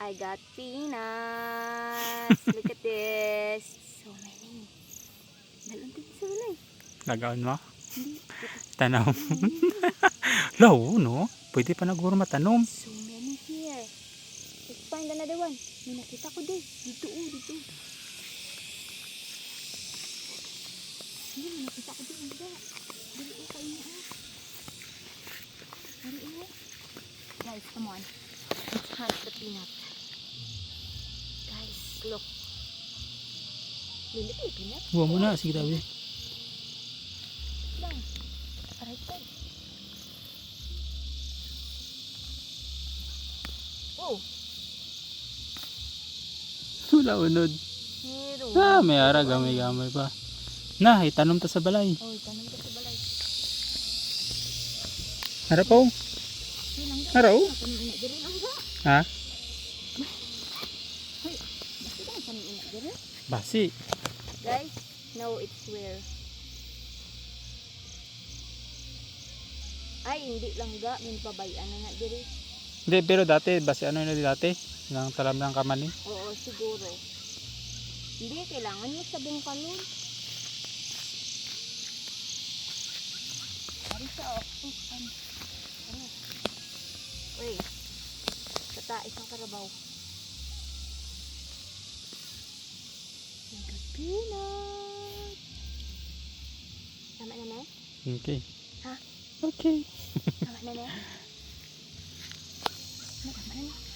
I got peanuts. Look at this. So many. Dalawang tigil sa wala eh. Lagaon mo? Hindi. Tanaw. Low, no? Pwede pa naguro matanom. So many here. Let's find another one. May nakita ko din. Dito oh, dito. Hindi, may nakita ko din. Hindi. Dali oh, kain niya oh. Dali oh. Guys, come on. Let's hunt the peanut. Guys, look. Lilit yung peanut. Buwa mo na. Sige daw eh. Lang. Right side. Oh, Wala unod. meron. Ah, may ara. Gamay-gamay pa. Na, itanom ta sa balay. Oh, tanong ka sa balay. Harap po. Haraw? Tanong ina diri lang ga. Ha? Hoy, basta ka tanong ina diri. Basi. Guys, no, it's where. Ay, hindi lang ga, min pabayan na nga diri. Hindi, pero dati, basi ano yun dati? Nang talam ng kamani. Oo, siguro. Hindi, kailangan mo sabong kanon. Ari siya, oh. Ano? Wait. Kata, isang karabaw. Peanut. Tama na na? Okay. Ha? Okay. Tama na na? Tama na na?